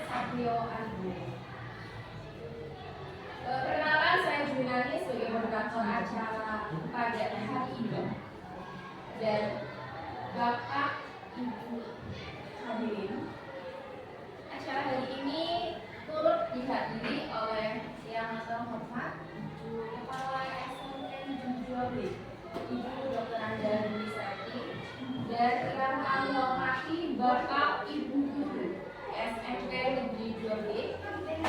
Satrio Argo. Perkenalan, saya Junani sebagai moderator acara pada hari ini. Dan Bapak Ibu hadirin, acara hari ini turut dihadiri oleh Yang Terhormat Kepala SMK 12, Ibu Dr. Anda Denisati, dan yang kami hormati Bapak Ibu Guru SMK Negeri 12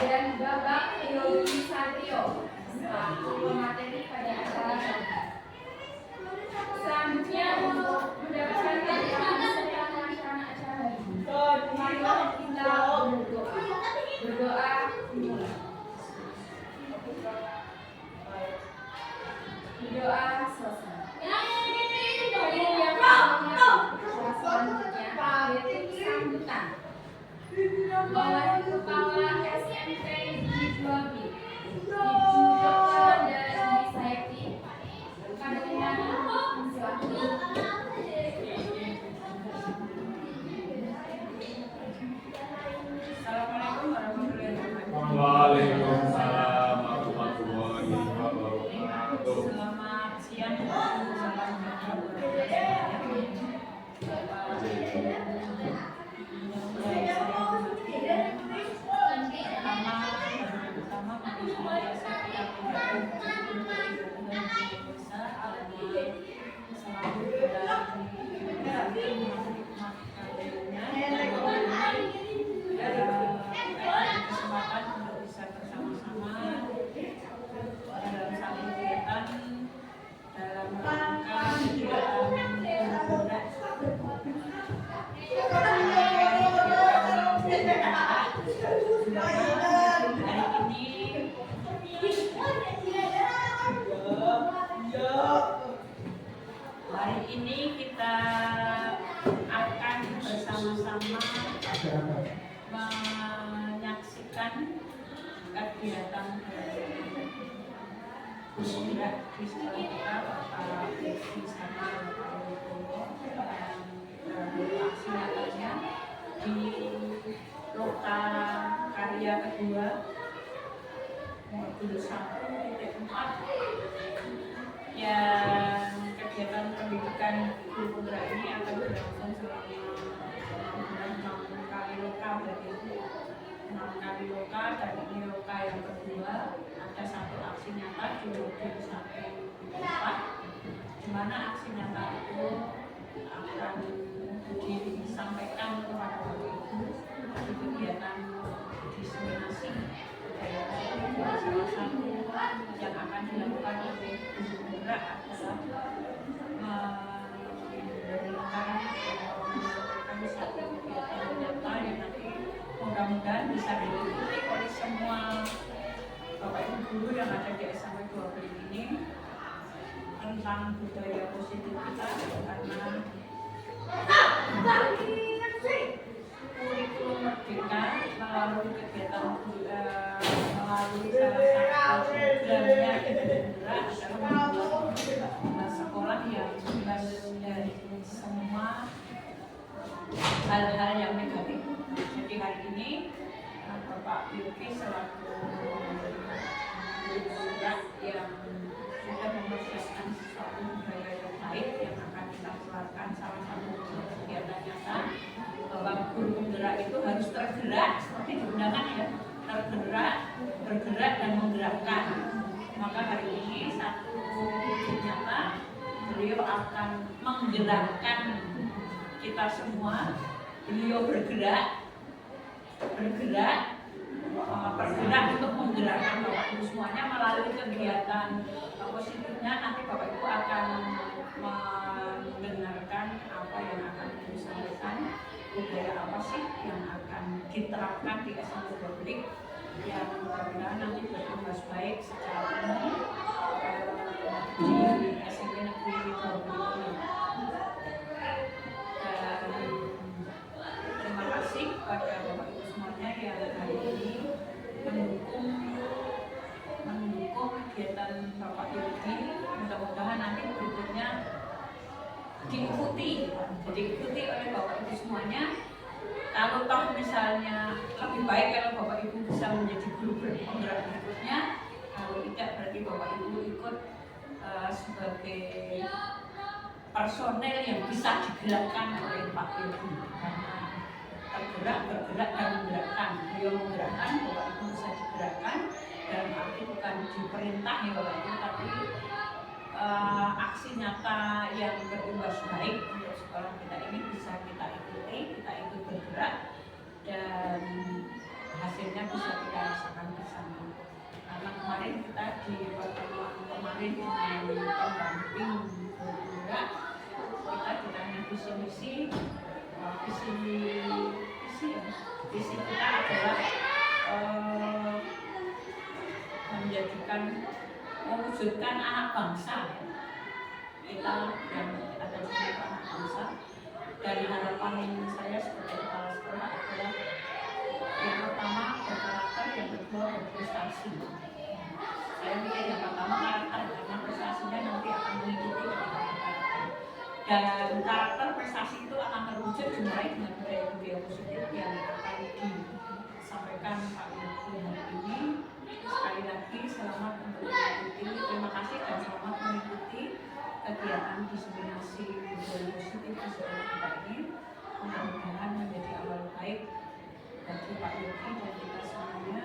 dan Bapak Yogi Satrio selaku pemateri pada acara ini. Selanjutnya untuk mendapatkan kelancaran acara ini, mari kita berdoa dimulai. Berdoa selesai. Ini yang selanjutnya yaitu sambutan oleh Kepala SMK Negeri 12 Ibu Dr. Anda Denisati. Kami Assalamualaikum warahmatullahi wabarakatuh. Waalaikumsalam warahmatullahi wabarakatuh. Selamat siang, kesempatan untuk bisa bersama-sama dalam satu kegiatan dalam rangka hari ini kita akan bersama-sama menyaksikan kegiatan bergerak di sekolah kita Bapak Yogi Satrio Argo dan aksi nyatanya di Loka Karya kedua modul 1.4 yang kegiatan pendidikan guru penggerak ini akan berlangsung selama 6 kali loka, berarti 6 kali loka, dan ini loka yang kedua. Ada satu aksi nyata di modul 1.4 di mana aksi nyata itu akan disampaikan kepada Bapak Ibu di kegiatan diseminasi budaya salah satu yang akan dilakukan oleh guru penggerak adalah memberikan satu kegiatan nyata yang nanti mudah-mudahan bisa diikuti oleh semua Bapak Ibu guru yang ada di SMP 12 ini tentang budaya positif kita, karena kurikulum merdeka melalui kegiatan melalui salah satu programnya Indra adalah membuat sekolah yang bebas dari semua hal-hal yang negatif. Jadi hari ini Bapak Yogi selaku yang sudah memproseskan sesuatu budaya yang baik yang akan kita keluarkan salah satu kegiatan nyata bahwa guru penggerak itu harus tergerak seperti di undangan ya, bergerak dan menggerakkan. Maka hari ini satu wujud nyata beliau akan menggerakkan kita semua. Beliau bergerak untuk menggerakkan Bapak Ibu semuanya melalui kegiatan positifnya. Nanti Bapak Ibu akan mendengarkan apa yang akan disampaikan, budaya apa sih yang akan diterapkan di SMP Publik yang mudah-mudahan nanti bertugas baik secara umum di SMP Negeri 12 ini. Terima kasih kepada Bapak Ibu semuanya yang hari ini mendukung kegiatan Bapak Yogi. Mudah-mudahan nanti berikutnya diikuti oleh Bapak Ibu semuanya. Kalau toh misalnya lebih lebih baik kalau Bapak Ibu bisa menjadi guru penggerak berikutnya. Kalau tidak berarti Bapak Ibu ikut sebagai personel yang bisa digerakkan oleh Pak Yogi, karena bergerak dan menggerakkan. Beliau menggerakkan, Bapak Ibu bisa digerakkan dalam arti bukan diperintah ya Bapak Ibu, tapi aksi nyata yang berimbas baik untuk sekolah kita ini bisa kita ikuti, kita ikut bergerak dan hasilnya bisa kita rasakan bersama. Karena kemarin kita di pertemuan kemarin dengan pendamping bergerak, kita ditanya visi misi kita adalah mewujudkan anak bangsa. Kita yang ada di anak bangsa, dan harapan saya sebagai kepala sekolah adalah yang pertama berkarakter, yang kedua berprestasi. Saya mikir yang pertama karakter, karena prestasinya nanti akan mengikuti ketika berkarakter. Dan karakter prestasi itu akan terwujud dimulai dengan budaya-budaya positif yang akan disampaikan Pak Yogi hari ini. Sekali lagi selamat untuk mengikuti, terima kasih dan selamat mengikuti kegiatan diseminasi budaya positif di sekolah kita ini. Mudah-mudahan menjadi awal baik bagi Pak Yogi dan kita semuanya,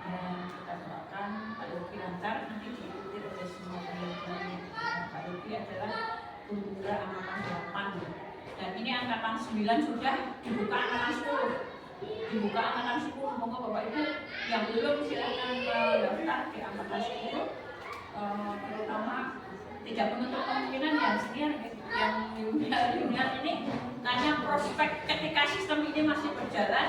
dan kita doakan Pak Yogi lancar nanti diikuti oleh semua teman-teman. Pak Yogi adalah guru penggerak angkatan 8, dan ini angkatan 9 sudah dibuka angkatan 10. Dibuka angkatan 10, monggo Bapak Ibu yang belum silakan mendaftar di angkatan 10, terutama tidak menutup kemungkinan yang senior, yang junior ini, hanya prospek ketika sistem ini masih berjalan,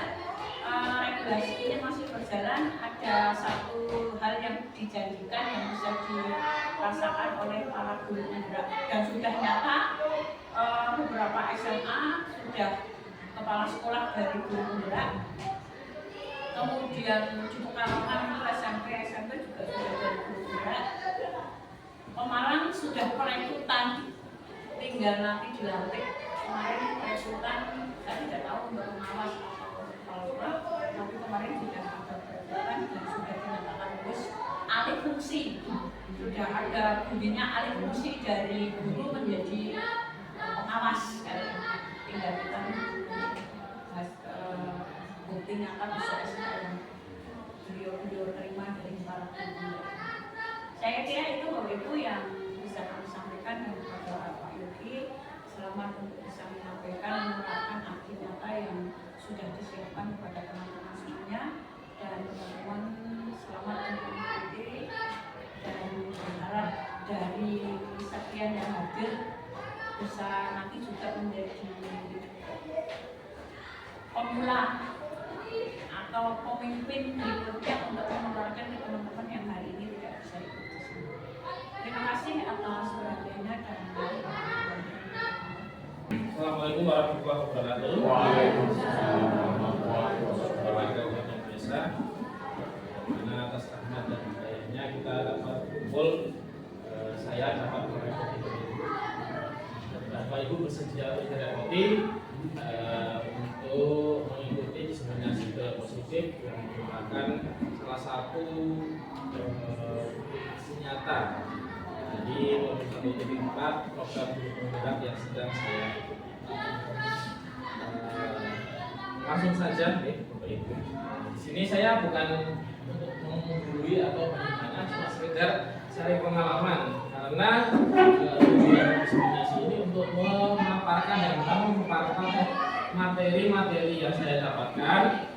regulasi ini masih berjalan, ada satu hal yang dijanjikan yang bisa dirasakan oleh para guru penggerak dan sudah nyata. Beberapa SMA sudah kepala sekolah dari guru penggerak, kemudian di Pekalongan itu SMP juga sudah dari guru penggerak. Pemalang sudah perekrutan, tinggal nanti dilantik. Kemarin perekrutan, saya tidak tahu untuk pengawas atau kepala sekolah, tapi kemarin sudah ada perekrutan dan sudah dinyatakan lulus alih fungsi. Sudah ada bunyinya alih fungsi dari guru menjadi pengawas. Tinggal kita bukti nyata bisa yang beliau terima dari para guru. Saya kira itu Bapak Ibu yang bisa kami sampaikan kepada Pak Yogi. Selamat untuk bisa menyampaikan menerapkan aksi nyata yang sudah disiapkan kepada teman-teman semuanya, dan teman-teman selamat untuk mengikuti, dan berharap dari sekian yang hadir bisa nanti juga menjadi pemula atau pemimpin berikutnya untuk menularkan ke teman-teman yang hari ini tidak bisa ikut. Terima kasih atas perhatiannya dan Assalamualaikum warahmatullahi wabarakatuh. Waalaikumsalam warahmatullahi Warga wabarakatuh. yang biasa, karena atas rahmat dan hidayahnya kita dapat kumpul, saya dapat merepoti Bapak Ibu bersedia direpoti untuk mengikuti diseminasi budaya positif yang merupakan salah satu aksi nyata jadi modul 1.4 program guru penggerak yang sedang saya ikuti. Langsung saja, Bapak Ibu. Di sini saya bukan untuk menggurui atau bagaimana, cuma sekedar cari pengalaman, karena tujuan diseminasi ini untuk memaparkan dan memaparkan materi-materi yang saya dapatkan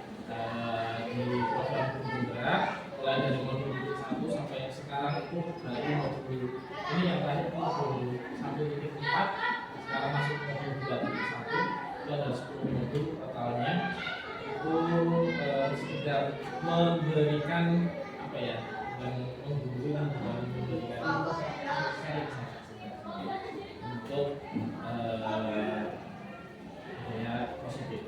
di program guru penggerak, mulai dari modul 1 sampai yang sekarang itu dari modul ini yang terakhir modul 1.4, sekarang masuk modul 2.1, itu ada 10 modul totalnya. Itu sekedar memberikan apa ya, dan menggurui dan memberikan sharing untuk budaya positif.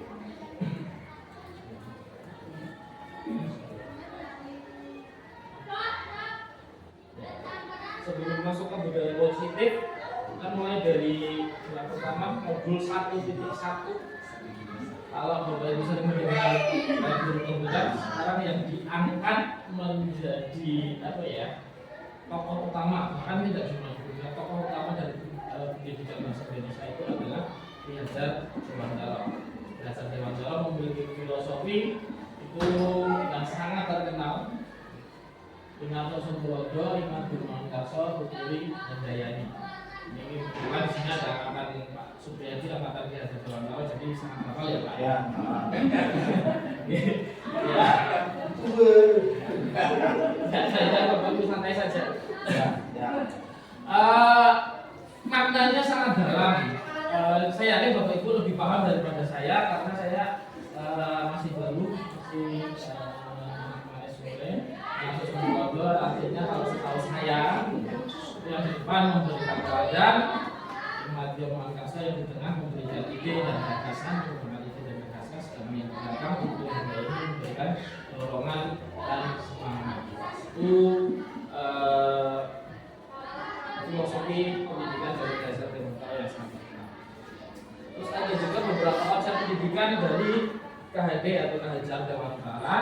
Sebelum masuk ke budaya positif, kita mulai dari yang pertama modul 1.1 kalau Bapak Ibu sering mendengar guru penggerak, sekarang yang diangkat menjadi apa ya, tokoh utama, bahkan tidak cuma guru, tokoh utama dari pendidikan bahasa Indonesia itu adalah Ki Hajar Dewantara. Ki Hajar Dewantara memiliki filosofi itu yang sangat terkenal. Inarto Sembrodo, Imam Durman Karso, Tuturi, dan Dayani. Ini kebetulan di sini ada angkatan Pak Supriyadi, angkatan Ki Hajar Dewantara, jadi sangat hafal ya Pak ya. Saya Bapak Ibu santai saja. Maknanya sangat dalam. Saya yakin Bapak Ibu lebih paham daripada saya karena saya masih baru, masih Yesus Sembrodo artinya kalau setahu saya yang di depan memberikan teladan, Imam Durman Karso yang di tengah memberikan ide dan gagasan, memberikan ide dan gagasan, sedang yang di belakang itu yang ini memberikan dorongan dan semangat. Itu filosofi pendidikan dari Ki Hajar Dewantara yang sangat terkenal. Terus ada juga beberapa konsep pendidikan dari KHD atau Ki Hajar Dewantara.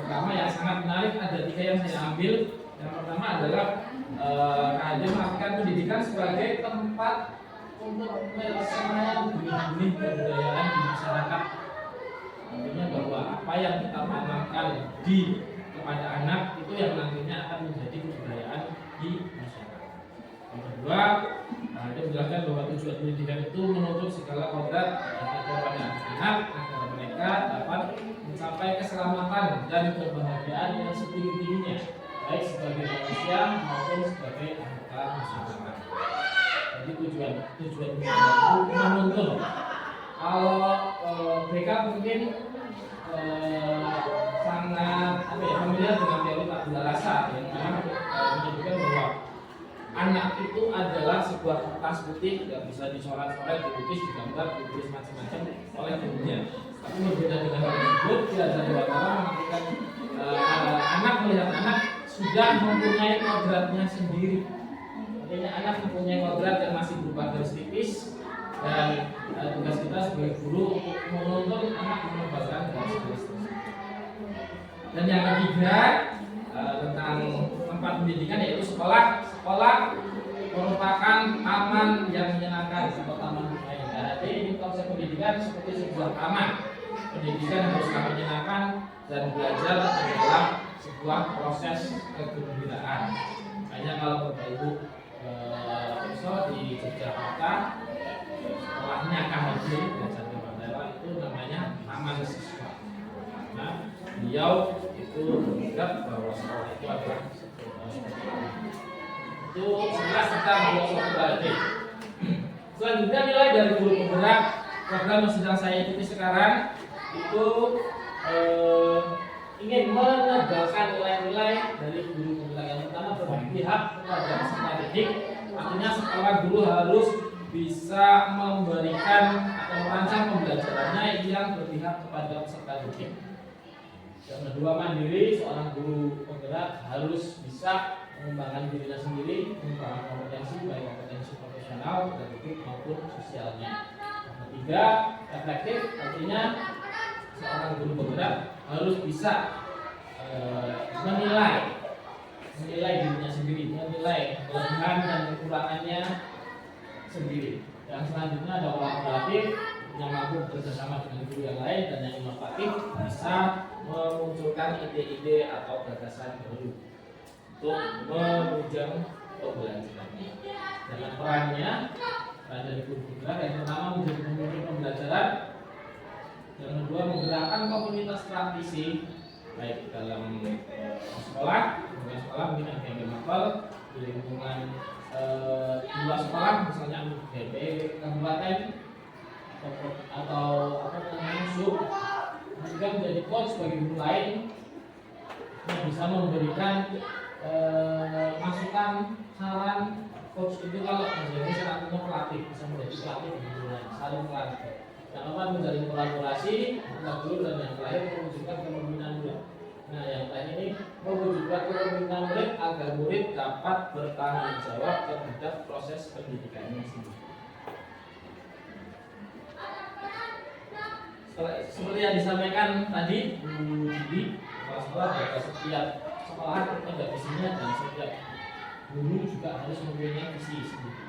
Pertama yang sangat menarik ada 3 yang saya ambil. Yang pertama adalah KHD mengartikan pendidikan sebagai tempat untuk melestarikan benih-benih kebudayaan di masyarakat. Artinya bahwa apa yang kita tanamkan kepada anak itu yang nantinya akan menjadi kebudayaan di masyarakat. Yang kedua, KHD menjelaskan bahwa tujuan pendidikan itu menuntut segala kodrat kepada anak agar mereka dapat mencapai keselamatan dan kebahagiaan yang setinggi-tingginya, baik sebagai manusia maupun sebagai anggota masyarakat. Jadi tujuan itu menuntun. Kalau BK mungkin sangat familiar dengan teori tabula rasa yang mana menyebutkan bahwa anak itu adalah sebuah kertas putih yang bisa dicoret-coret, dilukis, digambar, ditulis macam-macam oleh gurunya. Tapi berbeda dengan hal tersebut, Ki Hajar Dewantara mengartikan anak melihat anak sudah mempunyai kodratnya sendiri. Artinya anak mempunyai kodrat yang masih berupa garis tipis dan tugas kita sebagai guru untuk menuntun anak mengembangkan garis-garis tersebut. Dan yang ketiga tentang tempat pendidikan yaitu sekolah. Sekolah merupakan taman yang menyenangkan atau taman bermain. Jadi ini konsep pendidikan seperti sebuah taman. Pendidikan harus menyenangkan dan belajar adalah sebuah proses kegembiraan. Hanya kalau Bapak Ibu di Yogyakarta sekolahnya KHD Ki Hajar Dewantara itu namanya Taman Siswa. Karena beliau itu menganggap bahwa sekolah itu adalah itu jelas tentang filosofi KHD. Selanjutnya nilai dari guru penggerak program yang sedang saya ikuti sekarang itu ingin menegakkan nilai-nilai dari guru penggerak. Yang pertama berpihak kepada peserta didik, artinya sekolah guru harus bisa memberikan atau merancang pembelajarannya yang berpihak kepada peserta didik. Yang kedua mandiri, seorang guru penggerak harus bisa mengembangkan dirinya sendiri, mengembangkan kompetensi baik kompetensi profesional, politik maupun sosialnya. Yang ketiga reflektif, artinya seorang guru penggerak harus bisa menilai dirinya sendiri, menilai kelebihan dan kekurangannya sendiri. Yang selanjutnya ada kolaboratif, yang mampu bekerjasama dengan guru yang lain, dan yang inovatif bisa memunculkan ide-ide atau gagasan baru untuk menunjang pembelajarannya. Dengan perannya dari guru penggerak yang pertama menjadi pemimpin pembelajaran, yang kedua menggerakkan komunitas praktisi baik dalam sekolah, mungkin ada yang mapel di lingkungan di luar sekolah, misalnya DP kabupaten atau apa namanya sub, juga menjadi coach bagi guru lain yang bisa memberikan masukan, saran. Coach itu kalau menjadi artinya pelatih, bisa menjadi pelatih bagi guru lain, saling melatih. Yang keempat menjalin kolaborasi antara guru dan yang terakhir mewujudkan kepemimpinan murid. Nah, yang terakhir ini mewujudkan kepemimpinan murid agar murid dapat bertanggung jawab terhadap proses pendidikannya sendiri. seperti yang disampaikan tadi Bu Didi, kepala sekolah, bahwa setiap sekolah ada visinya dan setiap guru juga harus mempunyai visi sendiri.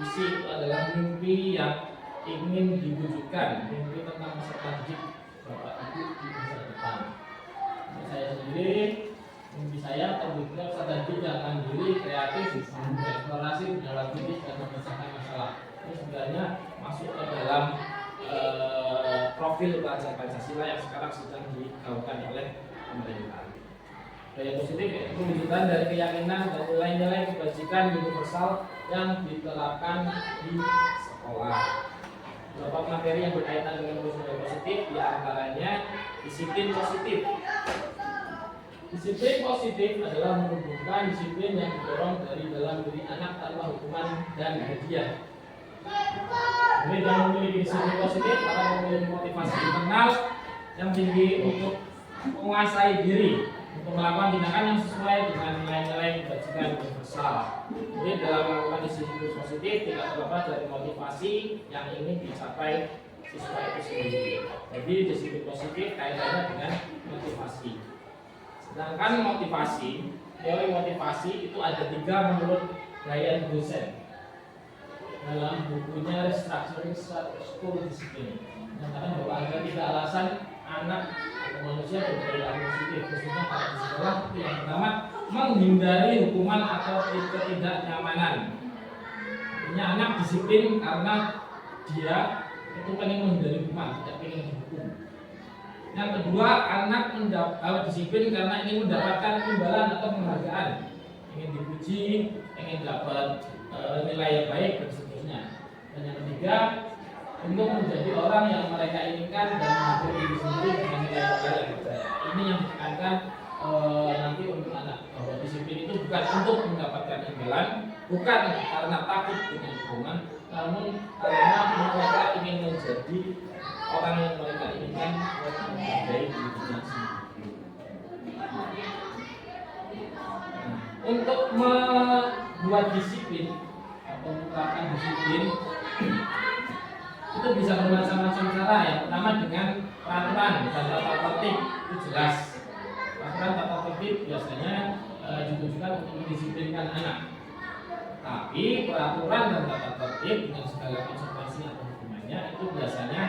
Visi itu adalah mimpi yang ingin diwujudkan, mimpi tentang masa depan Bapak Ibu di masa depan. Untuk saya sendiri, mimpi saya terwujudnya peserta didik yang mandiri, kreatif, bereksplorasi, menjawab kritis dan memecahkan masalah. Ini sebenarnya masuk ke dalam profil pelajar Pancasila yang sekarang sedang digaungkan oleh pemerintah. Gaya positif yaitu wujudkan dari keyakinan dan nilai-nilai kebajikan universal yang diterapkan di sekolah. Beberapa materi yang berkaitan dengan gaya positif diantaranya disiplin positif. Disiplin positif adalah menumbuhkan disiplin yang didorong dari dalam diri anak tanpa hukuman dan hadiah. Ini dalam memiliki disiplin positif akan memiliki motivasi internal yang tinggi untuk menguasai diri, untuk melakukan tindakan yang sesuai dengan nilai-nilai kebajikan universal. Jadi dalam melakukan disiplin positif tidak terlepas dari motivasi yang ingin dicapai siswa itu sendiri. Jadi disiplin positif kaitannya dengan motivasi. Sedangkan motivasi, teori motivasi itu ada 3 menurut Brian Dosen dalam bukunya Restructuring School Discipline. Menyatakan bahwa ada 3 alasan anak atau manusia berperilaku positif, khususnya pada di sekolah. Yang pertama, menghindari hukuman atau ketidaknyamanan. Artinya anak disiplin karena dia itu pengen menghindari hukuman, tidak pengen dihukum. Yang kedua, anak disiplin karena ingin mendapatkan imbalan atau penghargaan, ingin dipuji, ingin dapat nilai yang baik dan seterusnya. Dan yang ketiga, untuk menjadi orang yang mereka inginkan dan mengatur diri sendiri dengan nilai-nilai yang berbeda. Ini yang ditekankan nanti untuk anak, bahwa disiplin itu bukan untuk mendapatkan imbalan, bukan karena takut dengan hukuman, namun karena mereka ingin menjadi orang yang mereka inginkan dari dirinya sendiri. Untuk membuat disiplin atau menerapkan disiplin itu bisa bermacam-macam cara. Yang pertama dengan peraturan dan tata tertib, itu jelas. Peraturan tata tertib biasanya ditujukan untuk mendisiplinkan anak. Tapi peraturan dan tata tertib dengan segala konsekuensi atau hukumannya itu biasanya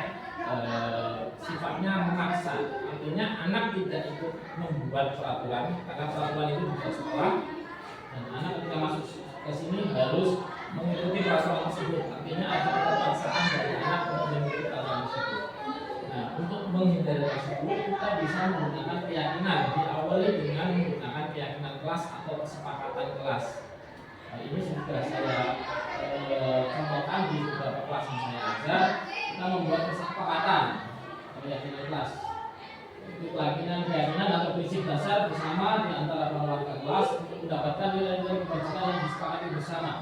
sifatnya memaksa. Artinya anak tidak ikut membuat peraturan karena peraturan itu bukan sekolah, dan anak ketika masuk ke sini harus mengikuti peraturan tersebut. Artinya ada keterpaksaan dari anak untuk mengikuti peraturan tersebut. Nah, untuk menghindari tersebut kita bisa menggunakan keyakinan. Diawali dengan menggunakan keyakinan kelas atau kesepakatan kelas. Nah, ini sudah saya contohkan di beberapa kelas yang saya ajar. Kita membuat kesepakatan keyakinan kelas. Itu keyakinan atau prinsip dasar bersama di antara para warga kelas untuk mendapatkan nilai-nilai kebajikan yang disepakati bersama.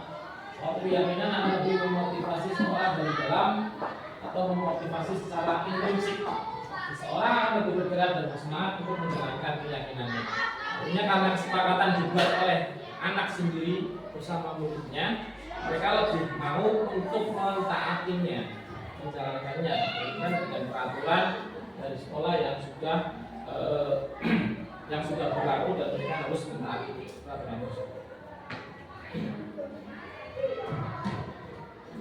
Suatu keyakinan akan lebih memotivasi seorang dari dalam atau memotivasi secara intrinsik. Seseorang akan lebih bergerak dan bersemangat untuk menjalankan keyakinannya. Artinya karena kesepakatan dibuat oleh anak sendiri bersama muridnya, mereka lebih mau untuk mentaatinya, menjalankannya, dengan peraturan dari sekolah yang sudah berlaku dan mereka harus mentaati peraturan tersebut.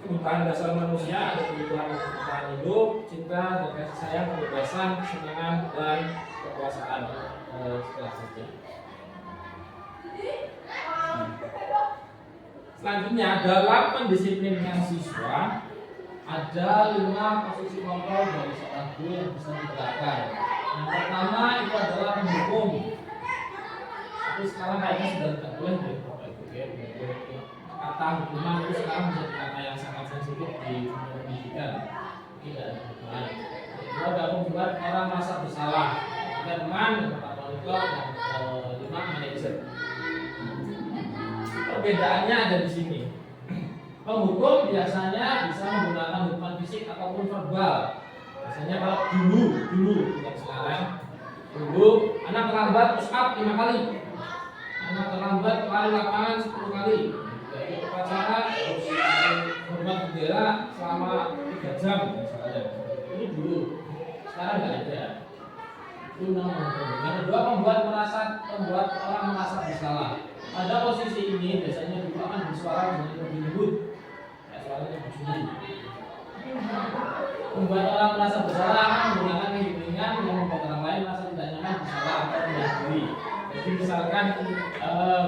Kebutuhan dasar manusia ada kebutuhan untuk bertahan hidup, cinta, dan kasih sayang, kebebasan, kesenangan, dan kekuasaan. Setelah saja. Selanjutnya dalam mendisiplinkan siswa ada 5 posisi kontrol dari seorang guru yang bisa digunakan. Yang pertama itu adalah menghukum. Tapi sekarang kayaknya sudah tidak boleh deh Bapak Ibu ya. Kata hukuman itu sekarang menjadi kata yang sangat sensitif di pendidikan. Tidak ada hukuman. Kedua ada membuat orang merasa bersalah. Tiga teman, Pak Monitor, dan 5 manajer. Perbedaannya ada di sini. Penghukum biasanya bisa menggunakan hukuman fisik ataupun verbal. Biasanya kalau dulu bukan sekarang. Dulu anak terlambat push up 5 kali. Anak terlambat lari lapangan 10 kali. Dari upacara harus hormat bendera selama 3 jam misalnya. Ini dulu. Sekarang nggak ada. Itu undang-undang. Yang kedua, membuat orang merasa bersalah. Pada posisi ini biasanya dulu akan bersuara dengan lebih lembut, kayak suaranya begini. Membuat orang merasa bersalah akan menggunakan kehidupan yang membuat orang lain merasa tidak nyaman, bersalah atau rendah diri. Jadi misalkan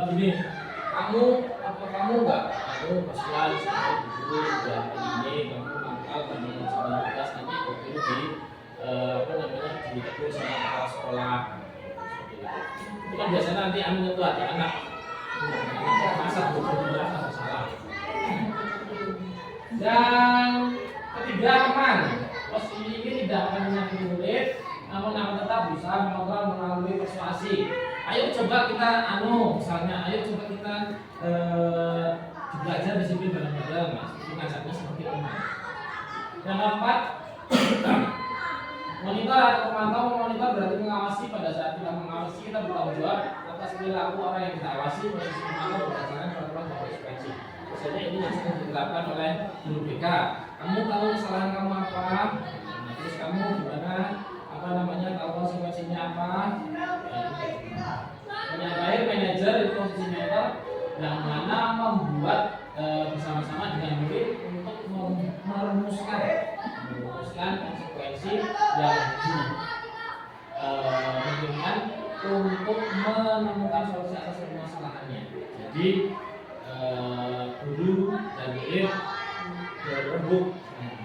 gini, kamu nggak, kasihan seperti dulu udah ini, kamu nakal, kamu salah tugas nanti waktu itu ditegur sama kepala sekolah. Itu kan biasanya nanti menyentuh hati anak. Masa bersalah. Dan ketiga, teman. Posisi ini tidak akan menyakiti murid, namun akan tetap berusaha mengontrol melalui persuasi. Ayo coba kita misalnya, ayo coba kita belajar disiplin bareng-bareng. Ngajaknya seperti teman. Yang keempat, monitor atau pemantau. Memonitor berarti mengawasi. Pada saat kita mengawasi, kita bertanggung jawab atas perilaku orang yang kita awasi. Posisi pemantau berdasarkan peraturan dan konsekuensi. Biasanya ini yang sering diterapkan oleh guru BK. Kamu tahu kesalahan kamu apa? Nah, terus kamu gimana? Tahu konsekuensinya apa? Yang terakhir, manajer itu posisi mentor yang mana membuat bersama-sama dengan murid untuk merumuskan konsekuensi yang dimungkinkan untuk menemukan solusi atas permasalahannya. Jadi guru dan murid berembuk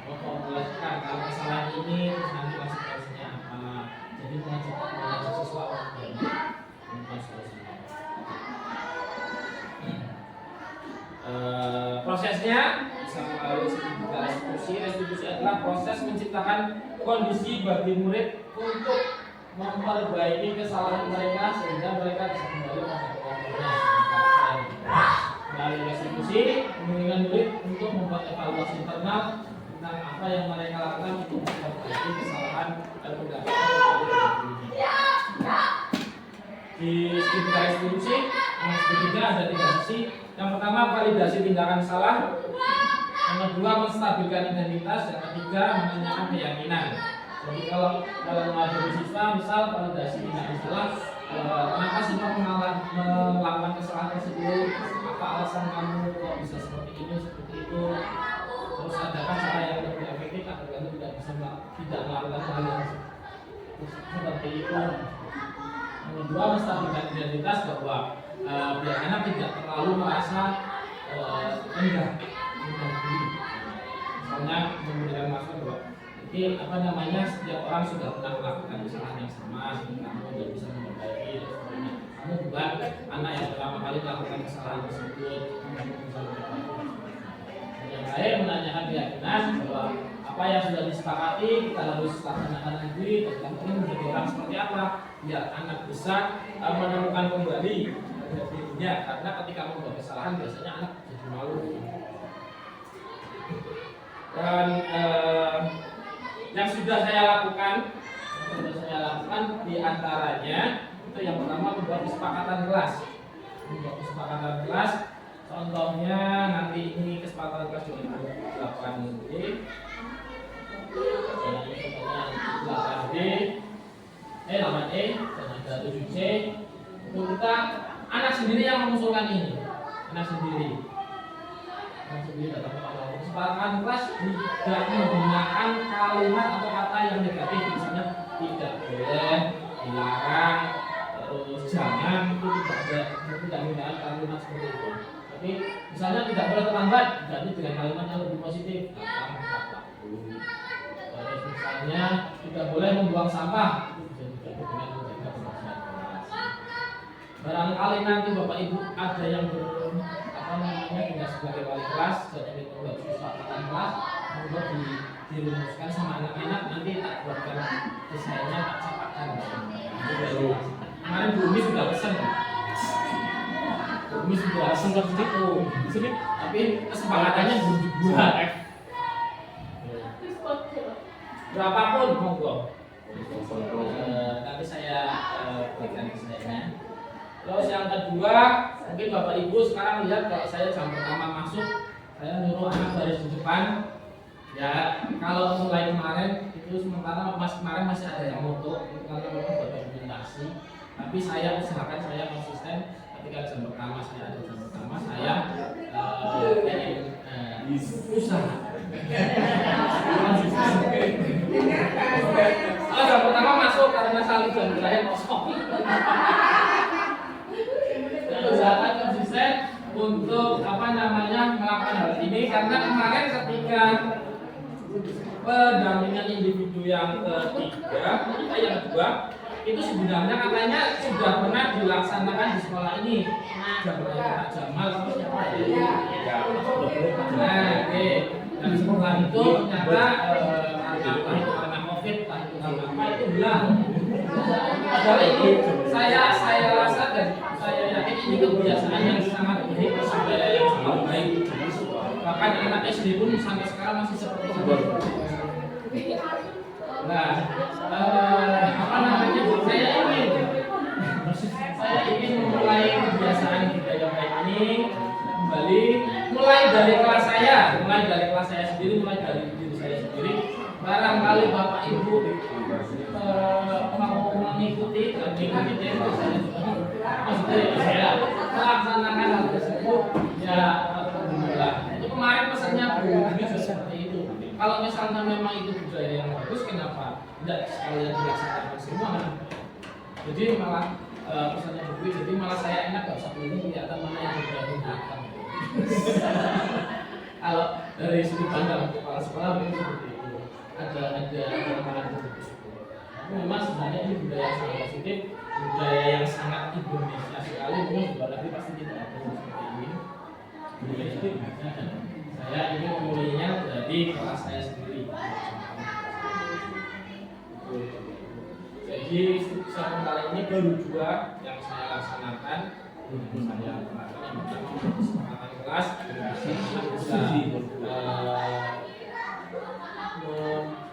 memformulasikan kalau kesalahan ini terus nanti konsekuensinya apa. Jadi mengajak siswa untuk menemukan solusinya. Prosesnya bisa melalui restitusi. Restitusi adalah proses menciptakan kondisi bagi murid untuk memperbaiki kesalahan mereka sehingga mereka bisa kembali melakukannya. Melalui restitusi, memungkinkan murid untuk membuat evaluasi internal tentang apa yang mereka lakukan untuk memperbaiki kesalahan dan mendapatkan di studi restitusi. Yang ketiga ada 3 sisi. Yang pertama, validasi tindakan salah. Yang kedua, menstabilkan identitas. Yang ketiga, menanyakan keyakinan. Jadi kalau dalam menghadapi siswa, misal validasi tindakan salah, kenapa siswa melakukan kesalahan tersebut? Apa alasan kamu kok bisa seperti ini, seperti itu? Terus adakah cara yang lebih efektif agar kamu tidak melakukan hal yang seperti itu? Yang kedua, menstabilkan identitas bahwa biar anak tidak terlalu merasa rendah diri. Misalnya memberikan masukan bahwa setiap orang sudah pernah melakukan kesalahan yang sama, sehingga kamu tidak bisa memperbaiki. Kamu bukan anak yang pertama kali melakukan kesalahan tersebut. Kamu bisa memperbaiki. Yang lain, menanyakan keyakinan bahwa apa yang sudah disepakati kita harus laksanakan lagi. Dan kamu ini menjadi orang seperti apa? Biar anak bisa menemukan kembali dirinya, karena ketika membuat kesalahan biasanya anak jadi malu. Dan yang sudah saya lakukan di antaranya itu yang pertama membuat kesepakatan kelas. Contohnya nanti ini kesepakatan kelas juga 8D. Contohnya 8D, 8E dan ada 7C. Untuk kita anak sendiri yang mengusulkan ini. Anak sendiri datang ke Pak. Kesepakatan kelas tidak menggunakan kalimat atau kata yang negatif, misalnya tidak boleh, dilarang, terus jangan, itu tidak menggunakan kalimat seperti itu. Tapi misalnya tidak boleh terlambat, berarti dengan kalimat yang lebih positif, datang tepat waktu. Terus misalnya tidak boleh membuang sampah, itu bisa juga dengan menjaga kebersihan kelas. Barangkali nanti Bapak Ibu ada yang tidak sebagai wali kelas, jadi membuat kesepakatan kelas, membuat dirumuskan sama anak-anak, nanti tak buatkan desainnya, tak cepatkan. Kemarin Bumi sudah pesen, seperti itu, tapi kesepakatannya belum dibuat. Berapapun monggo. Tapi saya berikan desainnya. Terus yang kedua, mungkin Bapak Ibu sekarang lihat kalau saya jam pertama masuk, saya nyuruh anak baris di depan. Ya, kalau mulai kemarin itu itu sementara kemarin masih ada yang moto karena memang buat dokumentasi. Tapi saya usahakan saya konsisten ketika jam pertama saya ada jam pertama saya usaha. Jam pertama masuk karena saling jam terakhir kosong. Usahakan konsisten untuk melakukan hal ini karena kemarin ketika pendampingan individu yang ketiga, yang kedua itu sebenarnya katanya sudah pernah dilaksanakan di sekolah ini. Pak Jamal atau siapa ya? Nah, oke. Dan setelah itu ternyata karena COVID, karena apa itu hilang. Padahal itu saya rasa dan saya yakin ini kebiasaan yang sangat baik, budaya yang sangat baik. Bahkan anak SD pun sampai sekarang masih seperti itu. Nah, saya ingin memulai kebiasaan budaya baik ini kembali, mulai dari kelas saya sendiri, mulai dari diri saya sendiri. Barangkali Bapak Ibu mau mengikuti dan mengikuti saya juga saya melaksanakan hal tersebut ya alhamdulillah. Itu kemarin pesannya Bu juga seperti itu. Kalau misalnya memang itu budaya yang bagus, kenapa tidak sekalian dilaksanakan semua? Jadi malah pesannya Bu, jadi malah saya enak kalau satu ini kelihatan mana yang budaya. Kalau dari sudut pandang kepala sekolah mungkin seperti itu. Ada amanah seperti itu. Tapi memang sebenarnya ini budaya yang sangat positif, budaya yang sangat Indonesia sekali. Mungkin di luar negeri pasti tidak ada seperti ini. Budaya itu ada dan saya ingin memulainya dari kelas saya sendiri. Jadi satu kali ini baru 2 yang saya laksanakan. Saya lakukan yang pertama kesepakatan kelas bisa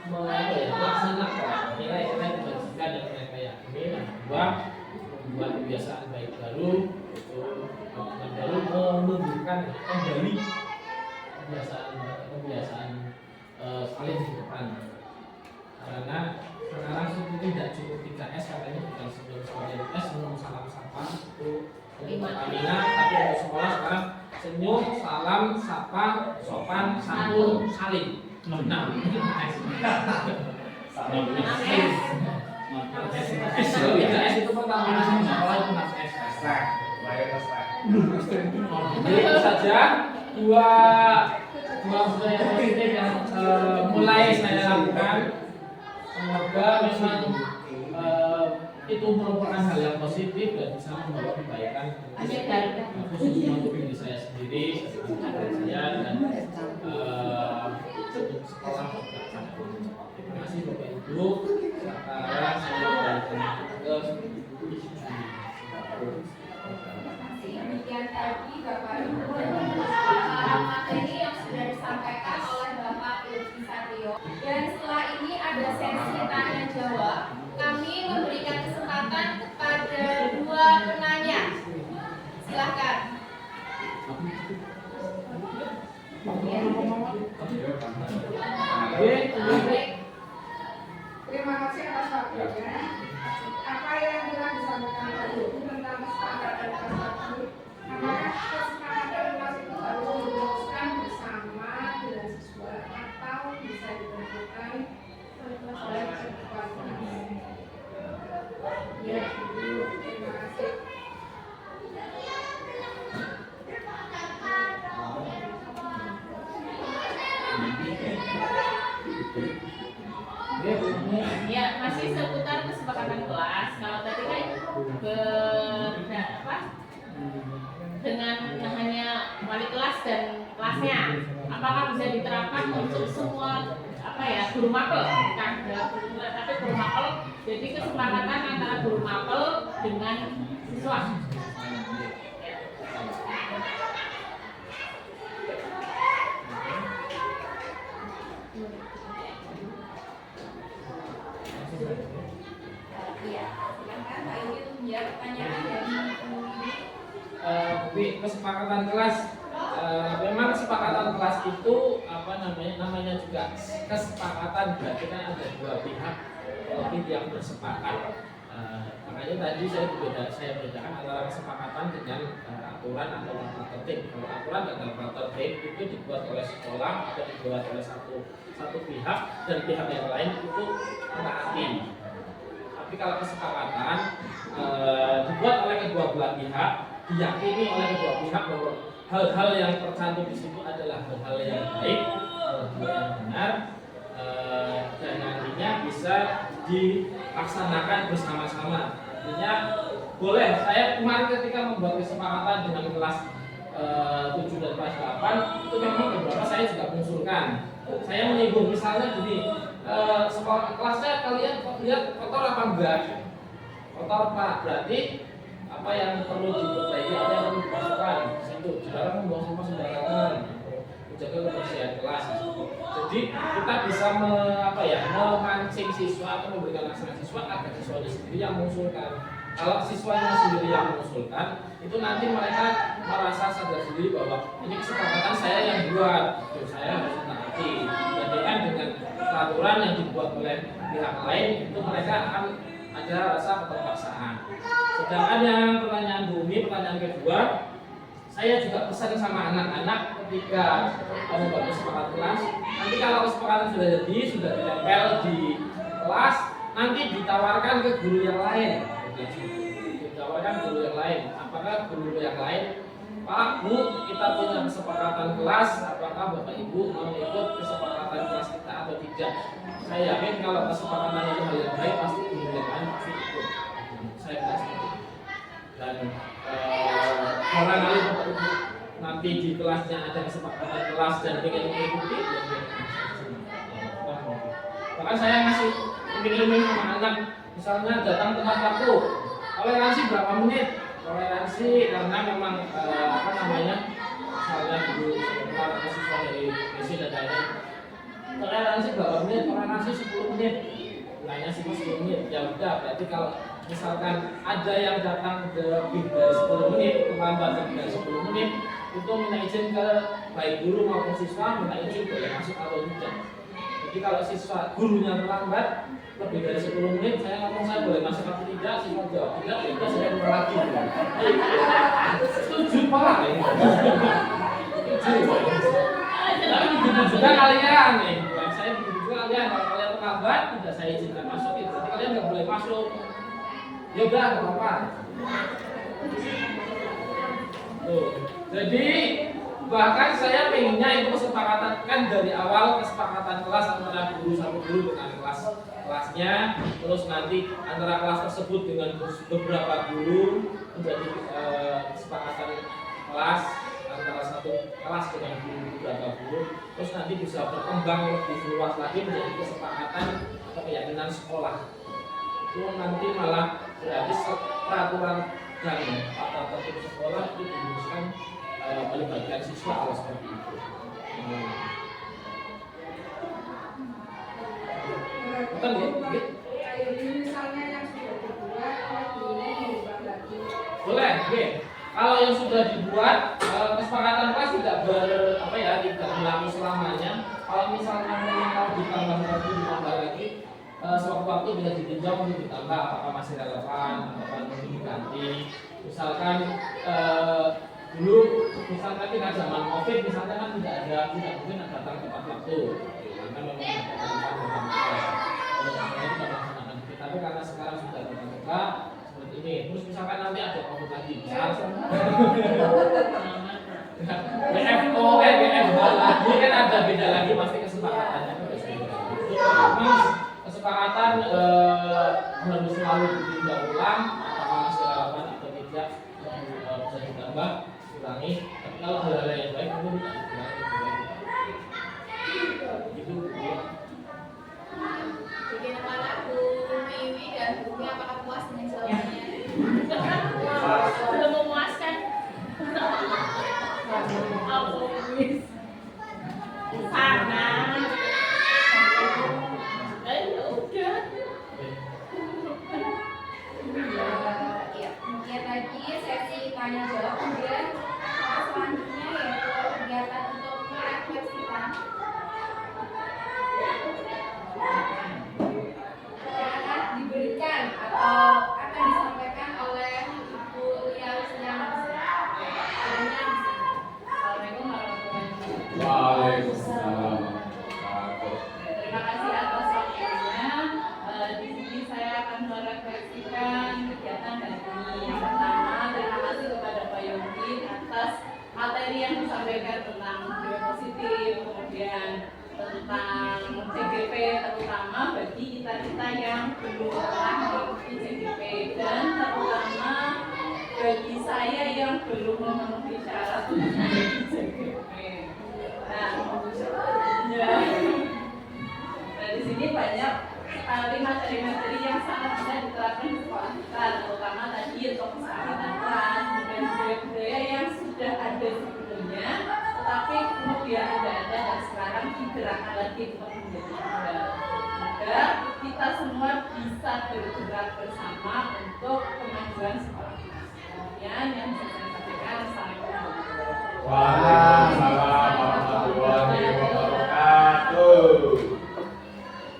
melaksanakan nilai-nilai kebajikan yang mereka yakini. Yang kedua, membuat kebiasaan baik baru, menunjukkan kembali kebiasaan saling di depan. Karena sekarang itu tidak cukup 3S, katanya bukan sebelum sekolah S, sebelum salam sapa itu Pertamina, tapi untuk sekolah sekarang senyum, salam, sapa, sopan, santun, saling. Nah, S itu Pertamina, sekolah itu mas S. Itu saja dua budaya positif yang mulai saya lakukan. Semoga memang itu merupakan hal yang positif dan bisa membawa kebaikan khususnya untuk diri saya sendiri, saya dan untuk sekolah juga. Terima kasih Bapak Ibu. Sekarang saya berikan ke demikian tadi Bapak Ibu materi yang sudah disampaikan oleh Bapak Lutfi Satrio. Dan setelah ini ada sesi tanya jawab. Kami memberikan kesempatan kepada 2 penanya. Silakan. Terima kasih atas waktunya. Apa yang telah disampaikan tadi tentang kesepakatan kelas tersebut, apakah kesepakatan kelas itu harus dirumuskan bersama dengan siswa atau bisa ditentukan oleh ketua kelas? Ya, terima kasih. Ya, masih seputar kesepakatan kelas. Kalau tadi kan dengan hanya wali kelas dan kelasnya, apakah bisa diterapkan untuk semua guru mapel? Bukan tapi guru mapel. Jadi kesepakatan antara guru mapel dengan siswa. Iya, silakan Pak Yudi untuk menjawab pertanyaan dari kesepakatan kelas. Memang kesepakatan kelas itu namanya juga kesepakatan, berarti kan ada dua pihak lebih yang bersepakat. Makanya tadi saya bedakan antara kesepakatan dengan aturan atau tata tertib. Kalau aturan dan tata tertib itu dibuat oleh sekolah atau dibuat oleh satu pihak dan pihak yang lain itu menaati. Tapi kalau kesepakatan dibuat oleh kedua belah pihak, diyakini oleh kedua pihak bahwa hal-hal yang tercantum di situ adalah hal-hal yang baik, hal-hal yang benar, dan nantinya bisa dilaksanakan bersama-sama. Artinya boleh, saya kemarin ketika membuat kesepakatan dengan kelas 7 dan kelas 8 itu memang beberapa saya juga mengusulkan. Saya menyinggung misalnya gini, sekolah kelasnya kalian lihat kotor apa enggak? Kotor Pak, berarti apa yang perlu diperbaiki, apa yang perlu dimasukkan di situ. Dilarang membuang sampah sembarangan, menjaga kebersihan kelas. Jadi kita bisa memancing siswa atau memberikan laksana siswa agar siswanya sendiri yang mengusulkan. Kalau siswanya sendiri yang mengusulkan, itu nanti mereka merasa sadar sendiri bahwa ini kesepakatan saya yang buat, saya harus menaati. Dibandingkan dengan peraturan yang dibuat oleh pihak lain, itu mereka akan ada rasa keterpaksaan. Sedangkan yang pertanyaan Bumi, pertanyaan kedua, saya juga pesan sama anak-anak ketika membuat kesepakatan kelas. Nanti kalau kesepakatan sudah jadi, sudah ditempel di kelas, nanti ditawarkan ke guru yang lain. Ditawarkan guru yang lain. Apakah guru yang lain, Pak, Bu, kita punya kesepakatan kelas, apakah Bapak Ibu mau ikut kesepakatan kelas kita atau tidak? Saya yakin kalau kesepakatan itu hal yang baik, pasti guru yang lain pasti ikut. Saya bilang seperti itu. Dan orang kali Bapak Ibu nanti di kelasnya ada kesepakatan kelas dan ingin mengikuti, bahkan saya ngasih iming-iming sama anak, misalnya datang tepat waktu, toleransi berapa menit? Toleransi karena memang misalnya guru atau siswa dari PC dan lain-lain, toleransi berapa menit? Toleransi 10 menit. Nanya sih 10 menit. Ya udah, berarti kalau misalkan ada yang datang lebih dari 10 menit, terlambat lebih dari 10 menit, itu minta izin ke baik guru maupun siswa, minta izin boleh masuk atau tidak. Jadi kalau siswa gurunya terlambat lebih dari 10 menit, saya ngomong saya boleh masuk atau tidak, siswa jawab tidak, ya udah saya keluar lagi. Setuju Pak. Tapi begitu juga kalian nih, saya begitu juga kalian, kalau kalian terlambat tidak saya izinkan masuk, itu berarti kalian nggak boleh masuk. Ya udah, nggak apa-apa. Tuh, jadi bahkan saya pengennya itu kesepakatan kan dari awal kesepakatan kelas antara guru sama guru dengan kelasnya, terus nanti antara kelas tersebut dengan beberapa guru menjadi kesepakatan kelas antara satu kelas dengan beberapa guru, terus nanti bisa berkembang lebih luas lagi menjadi kesepakatan atau keyakinan sekolah. Itu nanti malah berarti peraturan dan tata tertib sekolah itu dirumuskan melibatkan siswa kalau seperti itu. Betul ya? Misalnya yang sudah dibuat, kalau ini diubah lagi. Boleh, oke. Kalau yang sudah dibuat kesepakatan kelas tidak tidak berlaku selamanya. Kalau misalnya mau ditambah lagi, sewaktu-waktu bisa ditinjau untuk ditambah apakah masih relevan atau mungkin diganti. Misalkan dulu misalkan kita zaman COVID misalnya kan tidak mungkin datang tepat waktu karena memang tapi karena sekarang sudah terbuka seperti ini, terus misalkan nanti ada COVID lagi misal WFO WFH lagi kan ada beda lagi pasti kesepakatannya memang kesepakatan harus selalu ditinjau ulang apakah masih relevan atau tidak, bisa ditambah kurangi, tapi kalau hal-hal yang baik itu tidak dikurangi itu ya. Bagaimana Bu Miwi dan Bumi, apakah puas dengan jawabannya? Belum memuaskan. Aku sana. Udah. Ya, kemudian lagi sesi tanya jawab, kemudian selanjutnya yaitu kegiatan untuk CGP, terutama bagi kita-kita yang belum pernah mengikuti CGP, dan terutama bagi saya yang belum memenuhi syarat untuk menjadi CGP. Nah, di sini banyak sekali materi-materi yang sangat bisa diterapkan di sekolah kita, terutama tadi untuk kesehatan kelas dan budaya-budaya yang sudah ada sebelumnya, tetapi kemudian tidak ada dan sekarang digerakkan lagi untuk menjadi ada. Agar kita semua bisa bergerak bersama untuk kemajuan sekolah kita. Kemudian yang bisa saya sampaikan, assalamualaikum. Waalaikumsalam warahmatullahi wabarakatuh.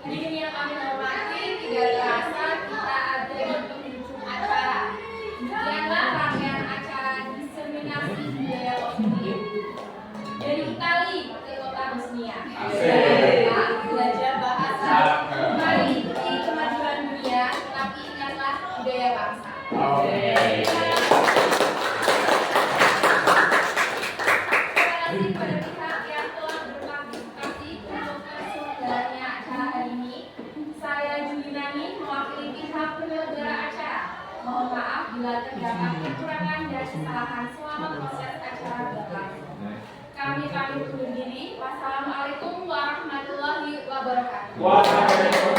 Hadirin yang kami hormati, tidak terasa kita ada di penghujung acara. Demikianlah rangkaian acara diseminasi budaya positif dari Itali ke kota Bosnia. Kita belajar bahasa, mari ikuti kemajuan dunia, tapi ingatlah budaya bangsa. Terima kasih kepada pihak yang telah berpartisipasi untuk terselenggaranya acara hari ini. Saya Julinani mewakili pihak penyelenggara acara. Mohon maaf bila terdapat kekurangan dan kesalahan selama proses acara berlangsung. Kami pamit undur diri. Wassalamualaikum warahmatullahi wabarakatuh. Waalaikumsalam.